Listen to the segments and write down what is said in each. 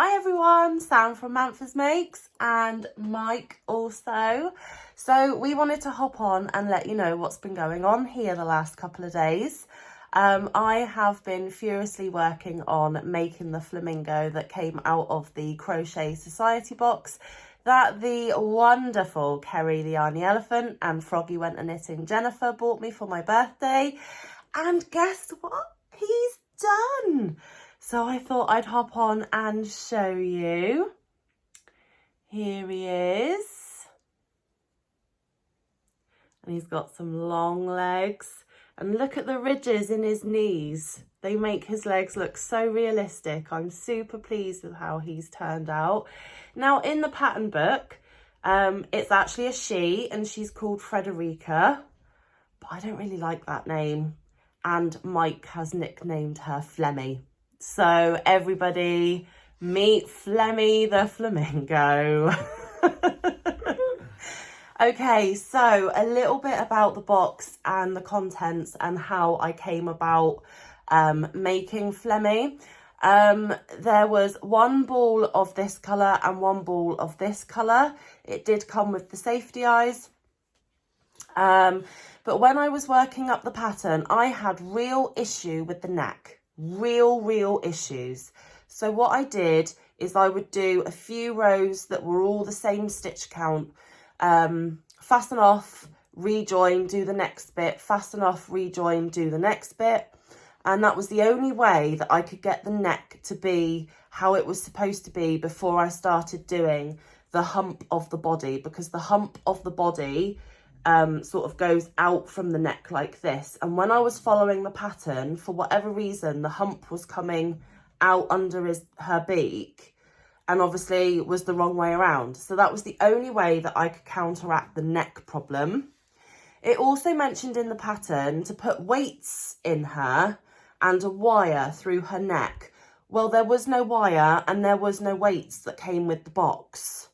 Hi everyone, Sam from Manfors Makes and Mike also. So we wanted to hop on and let you know what's been going on here the last couple of days. I have been furiously working on making the flamingo that came out of the Crochet Society box that the wonderful Kerry the Arnie Elephant and Froggy Went a Knitting Jennifer bought me for my birthday. And guess what? He's done! So I thought I'd hop on and show you. Here he is. And he's got some long legs. And look at the ridges in his knees. They make his legs look so realistic. I'm super pleased with how he's turned out. Now in the pattern book, it's actually a she and she's called Frederica. But I don't really like that name. And Mike has nicknamed her Flemmy. So everybody meet Flemmy the Flamingo. Okay, so a little bit about the box and the contents and how I came about making Flemmy. There was one ball of this colour and one ball of this colour. It did come with the safety eyes. But when I was working up the pattern, I had real issue with the neck. Real issues. So what I did is I would do a few rows that were all the same stitch count, fasten off, rejoin, do the next bit, fasten off, rejoin, do the next bit. And that was the only way that I could get the neck to be how it was supposed to be before I started doing the hump of the body, because the hump of the body sort of goes out from the neck like this. And when I was following the pattern, for whatever reason, the hump was coming out under her beak and obviously was the wrong way around. So that was the only way that I could counteract the neck problem. It also mentioned in the pattern to put weights in her and a wire through her neck. Well, there was no wire and there was no weights that came with the box.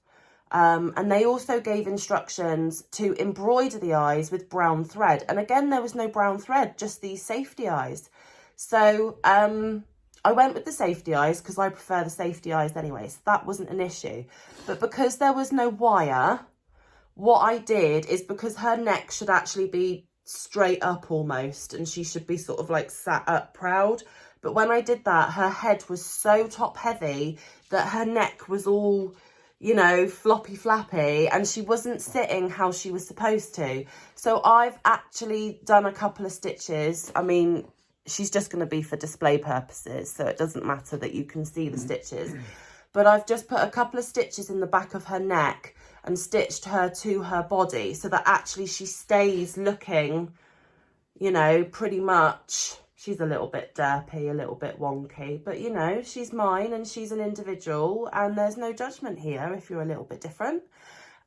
And they also gave instructions to embroider the eyes with brown thread. And again, there was no brown thread, just these safety eyes. So I went with the safety eyes because I prefer the safety eyes anyway. So that wasn't an issue. But because there was no wire, what I did is, because her neck should actually be straight up almost, and she should be sort of like sat up proud. But when I did that, her head was so top heavy that her neck was all, you know, floppy flappy, and she wasn't sitting how she was supposed to. So I've actually done a couple of stitches. I mean, she's just going to be for display purposes, so it doesn't matter that you can see the stitches. But I've just put a couple of stitches in the back of her neck and stitched her to her body so that actually she stays looking, you know, pretty much. She's a little bit derpy, a little bit wonky, but you know, she's mine and she's an individual and there's no judgment here if you're a little bit different.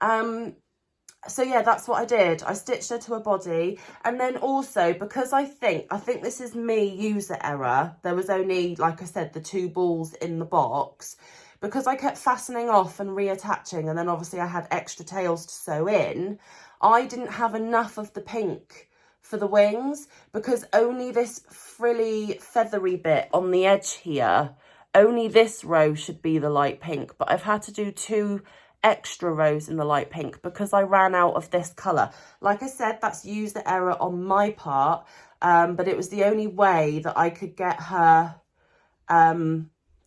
So yeah, that's what I did. I stitched her to her body. And then also, because I think this is me user error. There was only, like I said, the two balls in the box. Because I kept fastening off and reattaching, and then obviously I had extra tails to sew in, I didn't have enough of the pink for the wings, because only this frilly feathery bit on the edge here, only this row should be the light pink. But I've had to do 2 extra rows in the light pink because I ran out of this colour. Like I said, that's user error on my part, but it was the only way that I could get her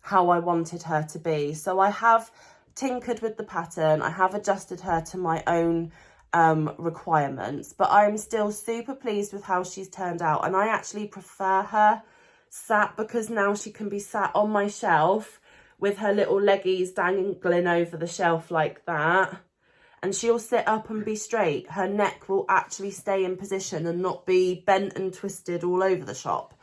how I wanted her to be. So I have tinkered with the pattern, I have adjusted her to my own requirements, but I'm still super pleased with how she's turned out. And I actually prefer her sat, because now she can be sat on my shelf with her little leggies dangling over the shelf like that, and she'll sit up and be straight. Her neck will actually stay in position and not be bent and twisted all over the shop.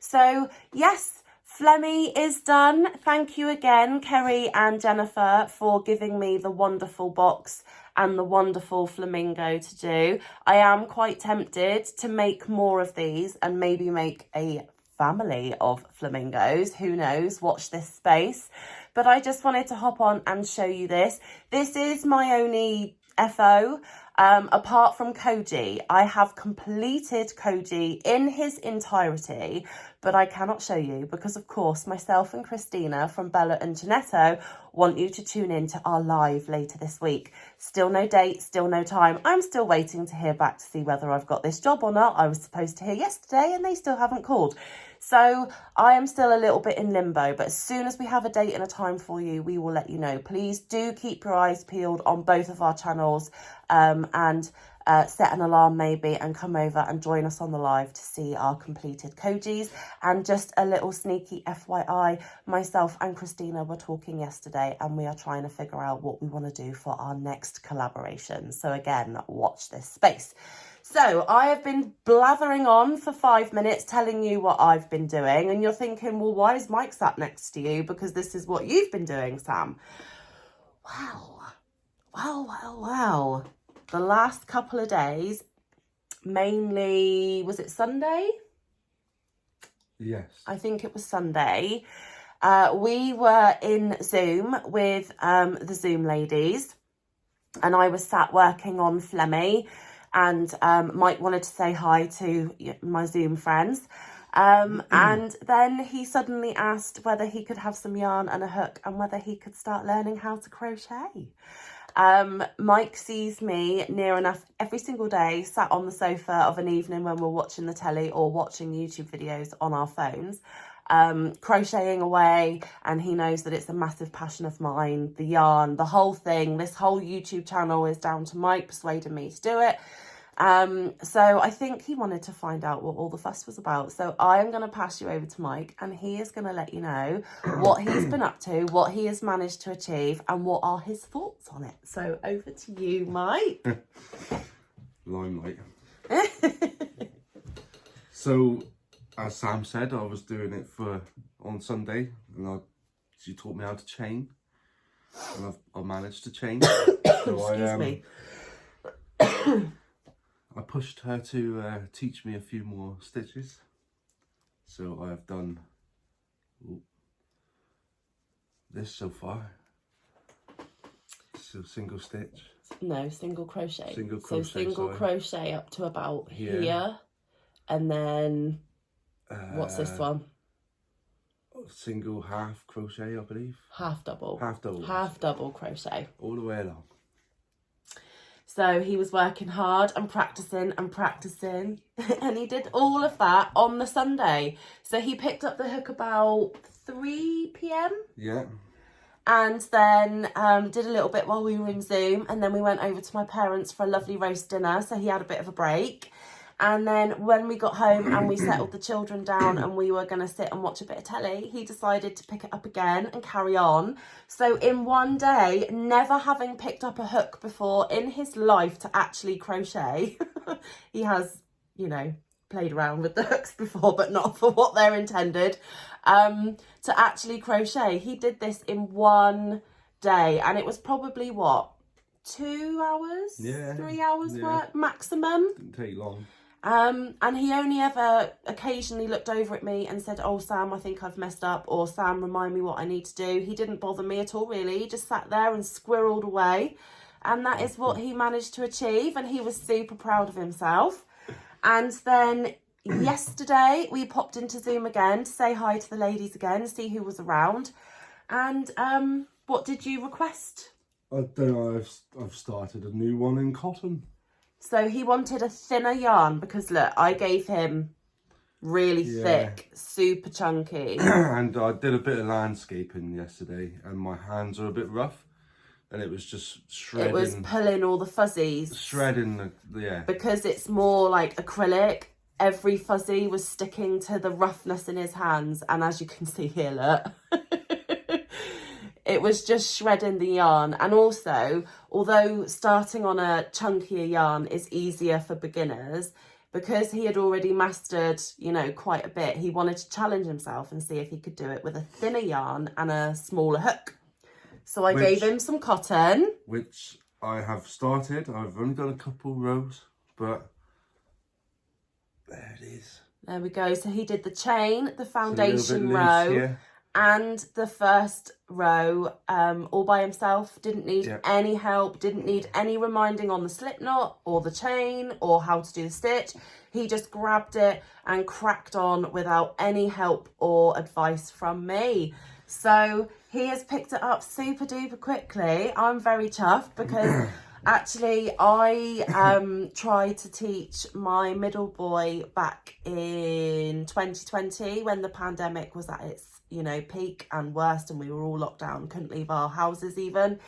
So yes, Flemmy is done. Thank you again, Kerry and Jennifer, for giving me the wonderful box and the wonderful flamingo to do. I am quite tempted to make more of these and maybe make a family of flamingos. Who knows? Watch this space. But I just wanted to hop on and show you this. This is my only FO. Apart from Koji, I have completed Koji in his entirety, but I cannot show you because, of course, myself and Christina from Bella and Janetto want you to tune in to our live later this week. Still no date, still no time. I'm still waiting to hear back to see whether I've got this job or not. I was supposed to hear yesterday and they still haven't called. So I am still a little bit in limbo, but as soon as we have a date and a time for you, we will let you know. Please do keep your eyes peeled on both of our channels, and set an alarm maybe and come over and join us on the live to see our completed Kojis. And just a little sneaky FYI, myself and Christina were talking yesterday and we are trying to figure out what we want to do for our next collaboration. So again, watch this space. So I have been blathering on for 5 minutes telling you what I've been doing, and you're thinking, well, why is Mike sat next to you? Because this is what you've been doing, Sam. Wow. The last couple of days, mainly, was it Sunday? Yes. I think it was Sunday. We were in Zoom with the Zoom ladies, and I was sat working on Flemmy, and Mike wanted to say hi to my Zoom friends. And then he suddenly asked whether he could have some yarn and a hook and whether he could start learning how to crochet. Mike sees me near enough every single day sat on the sofa of an evening when we're watching the telly or watching YouTube videos on our phones, crocheting away, and he knows that it's a massive passion of mine. The yarn, the whole thing, this whole YouTube channel is down to Mike persuading me to do it. So I think he wanted to find out what all the fuss was about. So I am going to pass you over to Mike, and he is going to let you know what he's been up to, what he has managed to achieve, and what are his thoughts on it. So over to you, Mike. Limelight. So, as Sam said, I was doing it on Sunday, and she taught me how to chain, and I managed to chain. So Excuse me. I pushed her to teach me a few more stitches. So I've done this so far. So single stitch. No, single crochet. Single crochet. So single crochet up to about here. And then, what's this one? Single half crochet, I believe. Half double. Half double. Half double crochet. All the way along. So he was working hard and practicing and he did all of that on the Sunday. So he picked up the hook about 3 p.m. Yeah. And then did a little bit while we were in Zoom, and then we went over to my parents for a lovely roast dinner, so he had a bit of a break. And then when we got home and we settled the children down and we were going to sit and watch a bit of telly, he decided to pick it up again and carry on. So in one day, never having picked up a hook before in his life to actually crochet, he has, played around with the hooks before, but not for what they're intended, to actually crochet. He did this in one day, and it was probably, 2 hours? Yeah. 3 hours work maximum? Didn't take long. And he only ever occasionally looked over at me and said, oh, Sam, I think I've messed up, or Sam, remind me what I need to do. He didn't bother me at all, really. He just sat there and squirreled away. And that is what he managed to achieve. And he was super proud of himself. And then yesterday we popped into Zoom again to say hi to the ladies again, see who was around. And what did you request? I don't know, I've started a new one in cotton. So he wanted a thinner yarn because, look, I gave him really thick, super chunky. And I did a bit of landscaping yesterday, and my hands are a bit rough, and it was just shredding. It was pulling all the fuzzies. Shredding, Because it's more like acrylic, every fuzzy was sticking to the roughness in his hands. And as you can see here, look. It was just shredding the yarn. And also, although starting on a chunkier yarn is easier for beginners, because he had already mastered, quite a bit, he wanted to challenge himself and see if he could do it with a thinner yarn and a smaller hook. So I gave him some cotton. Which I have started. I've only done a couple rows, but there it is. There we go. So he did the chain, the foundation row, and the first row all by himself. Didn't need any help, didn't need any reminding on the slip knot or the chain or how to do the stitch. He just grabbed it and cracked on without any help or advice from me. So he has picked it up super duper quickly. I'm very chuffed because actually I tried to teach my middle boy back in 2020 when the pandemic was at its, peak and worst, and we were all locked down, couldn't leave our houses even.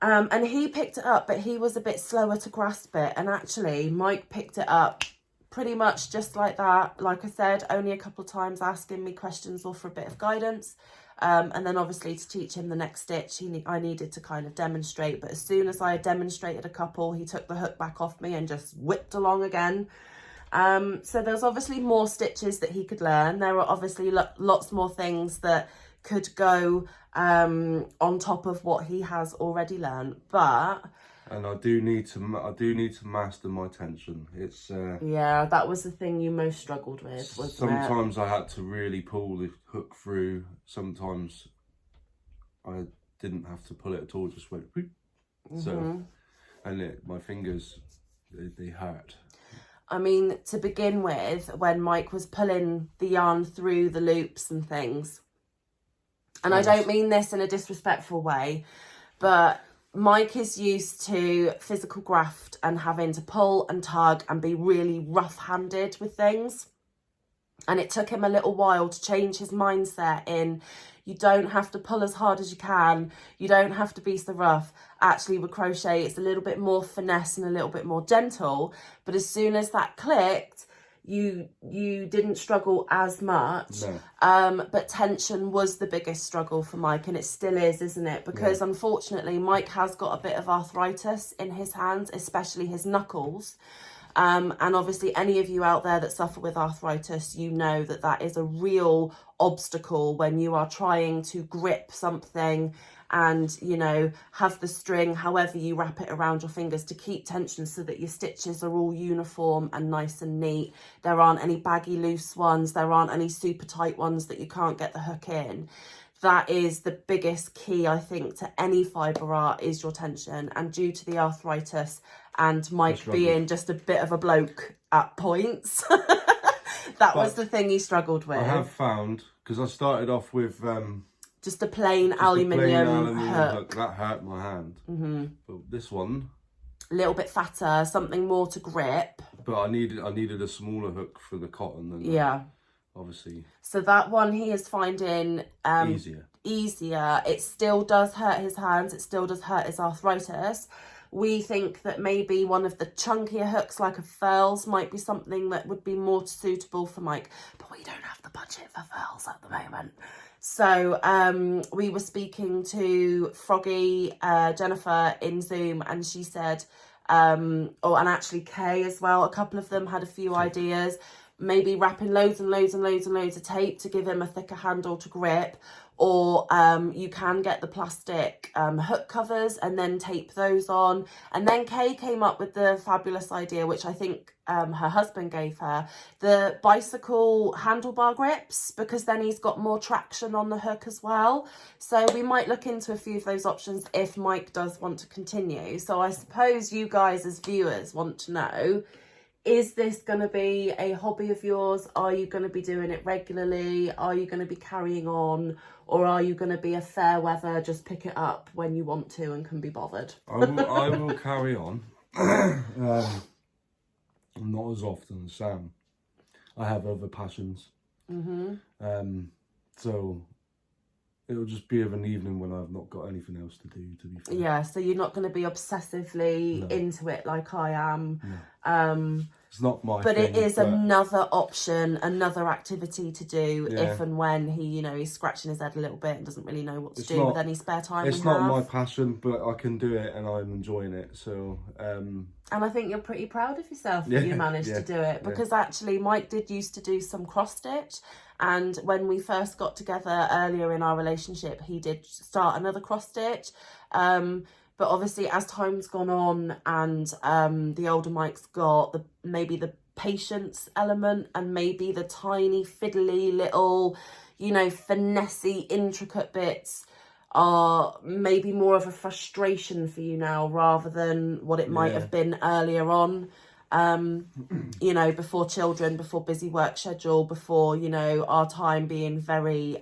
And he picked it up, but he was a bit slower to grasp it. And actually Mike picked it up pretty much just like that. Like I said, only a couple of times asking me questions or for a bit of guidance. And then obviously to teach him the next stitch, I needed to kind of demonstrate. But as soon as I had demonstrated a couple, he took the hook back off me and just whipped along again. So there's obviously more stitches that he could learn. There are obviously lots more things that could go on top of what he has already learned. But... And I do need to master my tension. It's yeah, that was the thing you most struggled with, wasn't sometimes I had to really pull the hook through. Sometimes I didn't have to pull it at all, just went whoop. So, and my fingers, they hurt. I mean, to begin with, when Mike was pulling the yarn through the loops and things, and I don't mean this in a disrespectful way, but Mike is used to physical graft and having to pull and tug and be really rough-handed with things. And it took him a little while to change his mindset in, you don't have to pull as hard as you can. You don't have to be so rough. Actually, with crochet, it's a little bit more finesse and a little bit more gentle. But as soon as that clicked, you didn't struggle as much. No. But tension was the biggest struggle for Mike, and it still is, isn't it? Because unfortunately, Mike has got a bit of arthritis in his hands, especially his knuckles. And obviously any of you out there that suffer with arthritis, you know that that is a real obstacle when you are trying to grip something and, have the string, however you wrap it around your fingers to keep tension so that your stitches are all uniform and nice and neat. There aren't any baggy loose ones. There aren't any super tight ones that you can't get the hook in. That is the biggest key, I think, to any fibre art is your tension. And due to the arthritis and Mike being just a bit of a bloke at points, that was the thing he struggled with. I have found, because I started off with... just a plain aluminium hook. That hurt my hand. But this one... a little bit fatter, something more to grip. But I needed a smaller hook for the cotton. And obviously. So that one he is finding easier. It still does hurt his hands. It still does hurt his arthritis. We think that maybe one of the chunkier hooks, like a furls, might be something that would be more suitable for Mike. But we don't have the budget for furls at the moment. So we were speaking to Froggy, Jennifer, in Zoom, and she said, and actually Kay as well, a couple of them had a few ideas. Maybe wrapping loads and loads and loads and loads of tape to give him a thicker handle to grip, or you can get the plastic hook covers and then tape those on. And then Kay came up with the fabulous idea, which I think her husband gave her, the bicycle handlebar grips, because then he's got more traction on the hook as well. So we might look into a few of those options if Mike does want to continue. So I suppose you guys as viewers want to know, is this going to be a hobby of yours? Are you going to be doing it regularly? Are you going to be carrying on? Or are you going to be a fair weather, just pick it up when you want to and can be bothered? I will carry on. Not as often as Sam. I have other passions. So it'll just be of an evening when I've not got anything else to do, to be fair. Yeah, so you're not going to be obsessively into it like I am. No. It's not my but thing, it is another option, another activity to do if and when he's scratching his head a little bit and doesn't really know what to do with any spare time. It's not my passion, but I can do it and I'm enjoying it. So and I think you're pretty proud of yourself that you managed to do it, because actually Mike did used to do some cross stitch, and when we first got together earlier in our relationship, he did start another cross stitch. But obviously, as time's gone on and the older Mike's got maybe the patience element and maybe the tiny fiddly little, you know, finessey, intricate bits are maybe more of a frustration for you now rather than what it might have been earlier on. You know, before children, before busy work schedule, before, you know, our time being very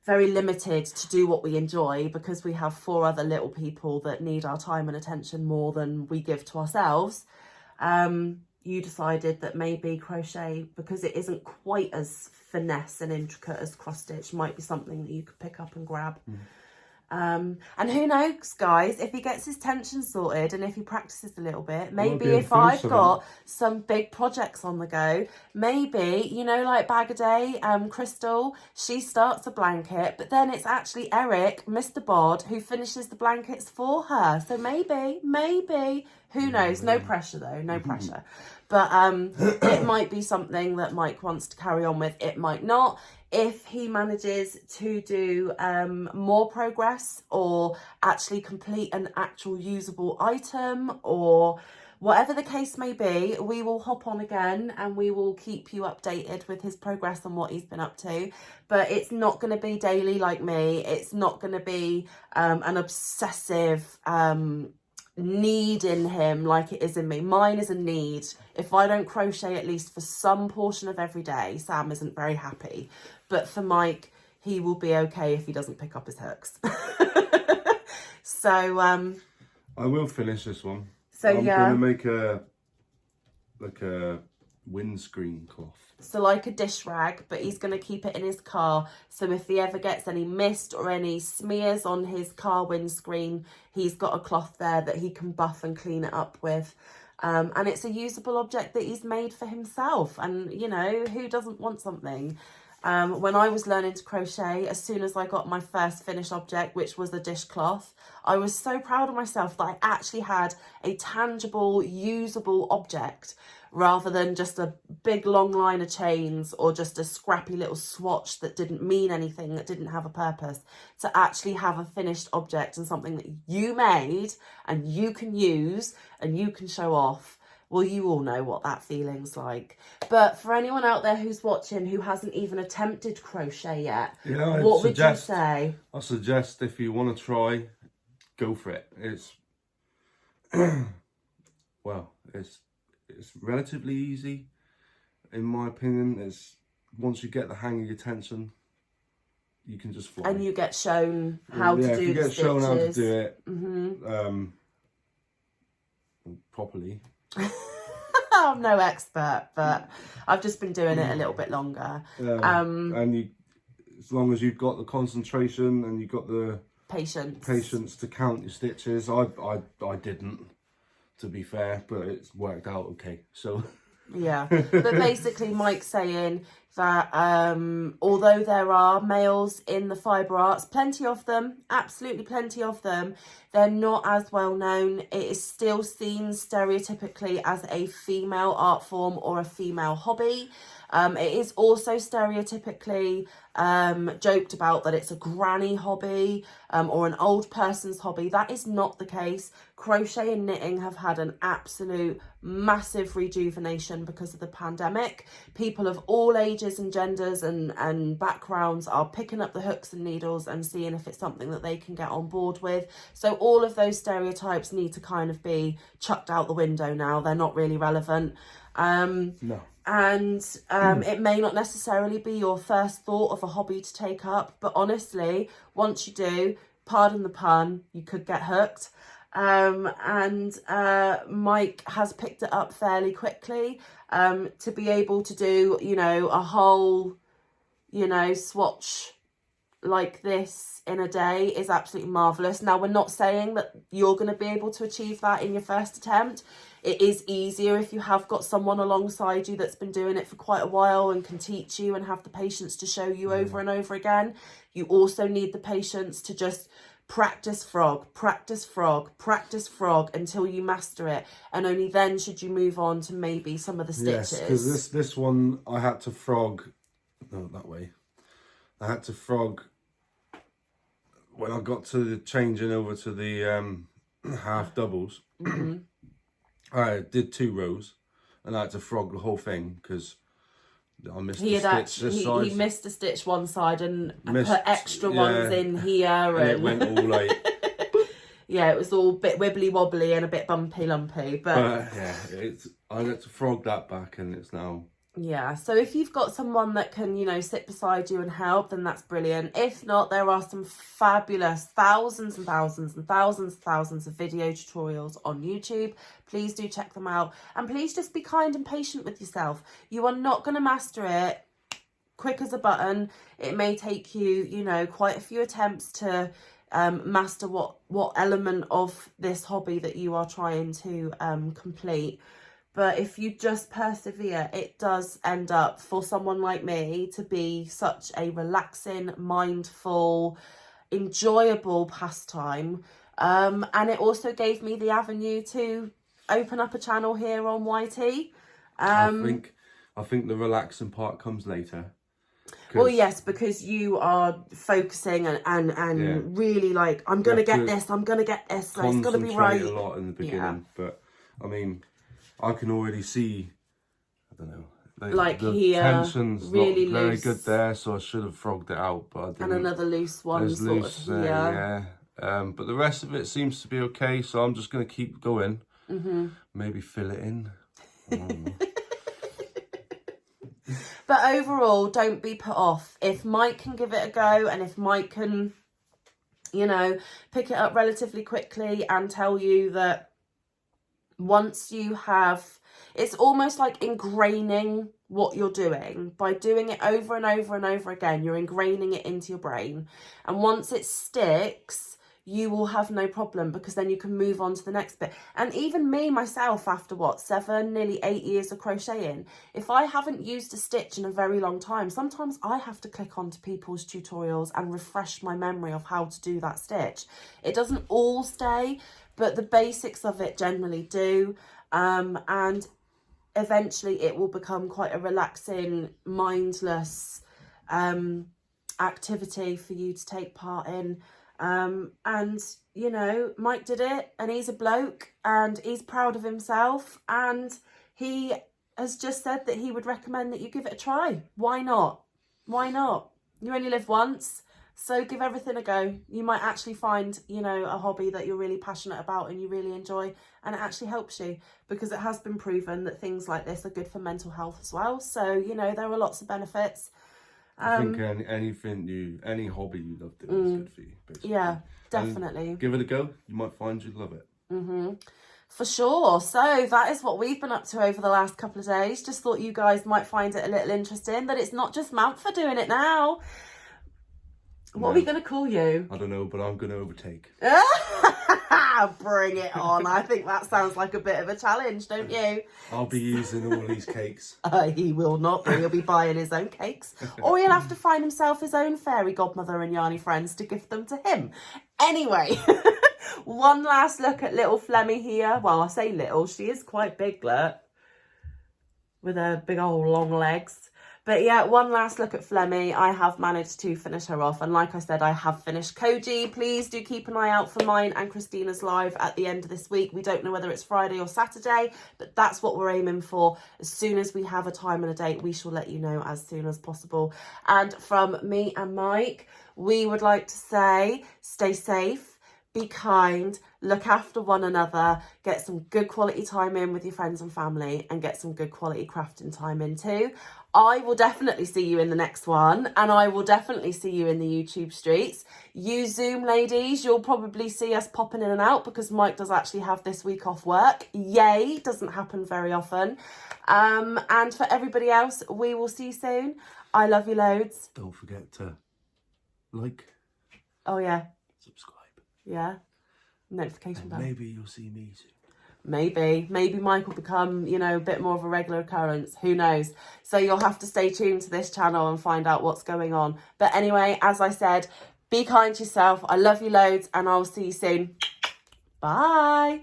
limited to do what we enjoy because we have 4 other little people that need our time and attention more than we give to ourselves. You decided that maybe crochet, because it isn't quite as finesse and intricate as cross stitch, might be something that you could pick up and grab. And who knows, guys, if he gets his tension sorted and if he practices a little bit, maybe if I've got some big projects on the go, maybe, you know, like Bag a Day, Crystal, she starts a blanket, but then it's actually Eric, Mr. Bod, who finishes the blankets for her. So maybe, who knows? No pressure though, no pressure. But it might be something that Mike wants to carry on with. It might not. If he manages to do more progress or actually complete an actual usable item or whatever the case may be, we will hop on again and we will keep you updated with his progress and what he's been up to. But it's not going to be daily like me. It's not going to be an obsessive need in him like it is in me. Mine is a need. If I don't crochet at least for some portion of every day, Sam isn't very happy. But for Mike, he will be okay if he doesn't pick up his hooks. So I will finish this one. So I'm gonna make a windscreen cloth. So like a dish rag, but he's going to keep it in his car. So if he ever gets any mist or any smears on his car windscreen, he's got a cloth there that he can buff and clean it up with. And it's a usable object that he's made for himself. And, you know, who doesn't want something? When I was learning to crochet, as soon as I got my first finished object, which was a dishcloth, I was so proud of myself that I actually had a tangible, usable object rather than just a big long line of chains or just a scrappy little swatch that didn't mean anything, that didn't have a purpose. To actually have a finished object and something that you made and you can use and you can show off. Well, you all know what that feeling's like. But for anyone out there who's watching who hasn't even attempted crochet yet, what would you say? I suggest if you want to try, go for it. It's well, it's relatively easy, in my opinion. It's once you get the hang of your tension, you can just fly. And you get shown how to do the stitches. You get shown how to do it properly. I'm no expert, but I've just been doing it a little bit longer. And you, as long as you've got the concentration and you've got the patience to count your stitches. I didn't, to be fair, but it's worked out okay. So yeah, but basically Mike's saying that although there are males in the fibre arts, plenty of them, absolutely plenty of them, they're not as well known. It is still seen stereotypically as a female art form or a female hobby. It is also stereotypically joked about that it's a granny hobby or an old person's hobby. That is not the case. Crochet and knitting have had an absolute massive rejuvenation because of the pandemic. People of all ages and genders and backgrounds are picking up the hooks and needles and seeing if it's something that they can get on board with. So all of those stereotypes need to kind of be chucked out the window now. They're not really relevant. No. And it may not necessarily be your first thought of a hobby to take up, but honestly, once you do, pardon the pun, you could get hooked. And Mike has picked it up fairly quickly. To be able to do, you know, a whole, you know, swatch like this in a day is absolutely marvellous. Now, we're not saying that you're going to be able to achieve that in your first attempt. It is easier if you have got someone alongside you that's been doing it for quite a while and can teach you and have the patience to show you over and over again. You also need the patience to just practice frog until you master it, and only then should you move on to maybe some of the stitches. Yes, because this one I had to frog, no, that way. I had to frog when I got to the changing over to the half doubles. I did 2 rows and I had to frog the whole thing because I missed He a had stitch this actually size. he missed a stitch one side and Missed- put extra ones yeah. in here, And it went all like, yeah, it was all a bit wibbly wobbly and a bit bumpy lumpy. But yeah, I had to frog that back, and it's now. yeah, so if you've got someone that can, you know, sit beside you and help, then that's brilliant. If not, there are some fabulous thousands and thousands and thousands and thousands of video tutorials on YouTube. Please do check them out. And please just be kind and patient with yourself. You are not going to master it quick as a button. It may take you, you know, quite a few attempts to master what element of this hobby that you are trying to complete. But if you just persevere, it does end up, for someone like me, to be such a relaxing, mindful, enjoyable pastime. And it also gave me the avenue to open up a channel here on YT. I think the relaxing part comes later. Well, yes, because you are focusing and really like, I'm going to get this, I'm going to get this, so it's going to be right. A lot in the beginning, but I mean, I can already see, I don't know, like the here, tension's really not very loose. good there, so I should have frogged it out, but I didn't. And another loose one There's sort loose of here. yeah. But the rest of it seems to be okay, so I'm just going to keep going. Mm-hmm. Maybe fill it in. I don't know. But overall, don't be put off. If Mike can give it a go, and if Mike can, you know, pick it up relatively quickly and tell you that once you have, it's almost like ingraining what you're doing. By doing it over and over and over again, you're ingraining it into your brain. And once it sticks, you will have no problem, because then you can move on to the next bit. And even me, myself, after what, 7, nearly 8 years of crocheting, if I haven't used a stitch in a very long time, sometimes I have to click onto people's tutorials and refresh my memory of how to do that stitch. It doesn't all stay, but the basics of it generally do. And eventually it will become quite a relaxing, mindless activity for you to take part in. And, you know, Mike did it, and he's a bloke, and he's proud of himself, and he has just said that he would recommend that you give it a try. Why not? Why not? You only live once, so give everything a go. You might actually find, you know, a hobby that you're really passionate about and you really enjoy, and it actually helps you, because it has been proven that things like this are good for mental health as well. So, you know, there are lots of benefits. I think any hobby you love doing is good for you, basically. Yeah, definitely. And give it a go. You might find you love it. Mm-hmm. For sure. So that is what we've been up to over the last couple of days. Just thought you guys might find it a little interesting that it's not just Mantha doing it now. What are we going to call you? I don't know, but I'm going to overtake. Bring it on. I think that sounds like a bit of a challenge, don't you? I'll be using all these cakes. He will not be. He'll be buying his own cakes. Or he'll have to find himself his own fairy godmother and Yarny friends to gift them to him. Anyway, one last look at little Flemmy here. Well, I say little. She is quite big, look. With her big old long legs. But yeah, one last look at Flemmy. I have managed to finish her off. And like I said, I have finished Koji. Please do keep an eye out for mine and Christina's live at the end of this week. We don't know whether it's Friday or Saturday, but that's what we're aiming for. As soon as we have a time and a date, we shall let you know as soon as possible. And from me and Mike, we would like to say, stay safe. Be kind, look after one another, get some good quality time in with your friends and family, and get some good quality crafting time in too. I will definitely see you in the next one, and I will definitely see you in the YouTube streets. Use Zoom, ladies. You'll probably see us popping in and out because Mike does actually have this week off work. Yay, doesn't happen very often. And for everybody else, we will see you soon. I love you loads. Don't forget to like. Oh, yeah. Subscribe. Yeah. Notification bell. Maybe you'll see me soon. Maybe Mike will become, you know, a bit more of a regular occurrence. Who knows? So you'll have to stay tuned to this channel and find out what's going on. But anyway, as I said, be kind to yourself. I love you loads, and I'll see you soon. Bye.